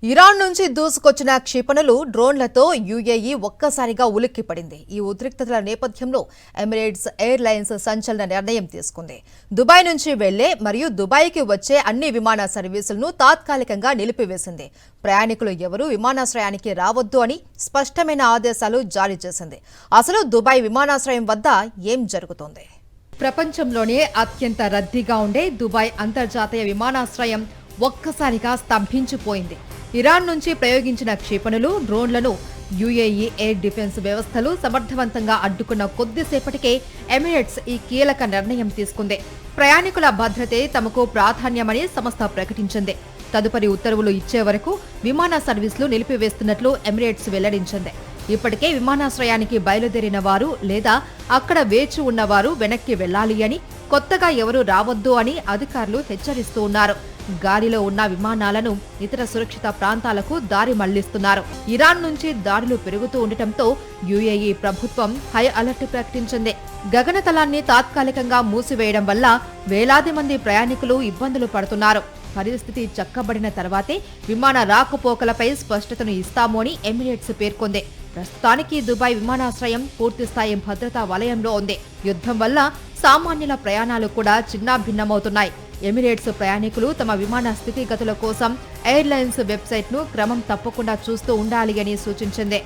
Iran నుంచి దూసుకొచ్చిన క్షిపణులు డ్రోన్లతో యుఏఈ ఒక్కసారిగా ఉలిక్కిపడింది. ఈ ఉద్రిక్తతల నేపథ్యంలో ఎమిరేట్స్ ఎయిర్లైన్స్ సంచలన నిర్ణయం తీసుకుంది. దుబాయ్ నుంచి వెళ్లే మరియు దుబాయ్కి వచ్చే అన్ని విమాన సర్వీసులను తాత్కాలికంగా నిలిపివేసింది. ప్రయాణికులు ఎవరూ విమానాశ్రయానికి రావద్దు అని స్పష్టమైన ఆదేశాలు జారీ చేసింది. అసలు దుబాయ్ విమానాశ్రయం వద్ద ఏం జరుగుతోంది? ప్రపంచంలోనే అత్యంత రద్దీగా ఉండే దుబాయ్ అంతర్జాతీయ విమానాశ్రయం ఒక్కసారిగా స్తంభించిపోయింది. ఇరాన్ నుంచి ప్రయోగించిన క్షిపణులు, డ్రోన్లను యుఏఈ ఎయిర్ డిఫెన్స్ వ్యవస్థలు సమర్థవంతంగా అడ్డుకున్న కొద్దిసేపటికే ఎమిరేట్స్ ఈ కీలక నిర్ణయం తీసుకుంది. ప్రయాణికుల భద్రతే తమకు ప్రాధాన్యమని సంస్థ ప్రకటించింది. తదుపరి ఉత్తర్వులు ఇచ్చే వరకు విమాన సర్వీసులు నిలిపివేస్తున్నట్లు ఎమిరేట్స్ వెల్లడించింది. ఇప్పటికే విమానాశ్రయానికి బయలుదేరిన వారు లేదా అక్కడ వేచి ఉన్నవారు వెనక్కి వెళ్లాలి అని, కొత్తగా ఎవరూ రావద్దు అని అధికారులు హెచ్చరిస్తూ ఉన్నారు. గాలిలో ఉన్న విమానాలను ఇతర సురక్షిత ప్రాంతాలకు దారి మళ్లిస్తున్నారు. ఇరాన్ నుంచి దాడులు పెరుగుతూ ఉండటంతో యుఏఈ ప్రభుత్వం హై అలర్ట్ ప్రకటించింది. గగనతలాన్ని తాత్కాలికంగా మూసివేయడం వల్ల వేలాది మంది ప్రయాణికులు ఇబ్బందులు పడుతున్నారు. పరిస్థితి చక్కబడిన తర్వాతే విమాన రాకపోకలపై స్పష్టతను ఇస్తాము అని ఎమిరేట్స్ పేర్కొంది. ప్రస్తుతానికి దుబాయ్ విమానాశ్రయం పూర్తిస్థాయి భద్రతా వలయంలో ఉంది. యుద్ధం వల్ల సామాన్యుల ప్రయాణాలు కూడా చిన్నాభిన్నమవుతున్నాయి. ఎమిరేట్స్ ప్రయాణికులు తమ విమాన స్థితిగతుల కోసం ఎయిర్లైన్స్ వెబ్సైట్ను క్రమం తప్పకుండా చూస్తూ ఉండాలి అని సూచించింది.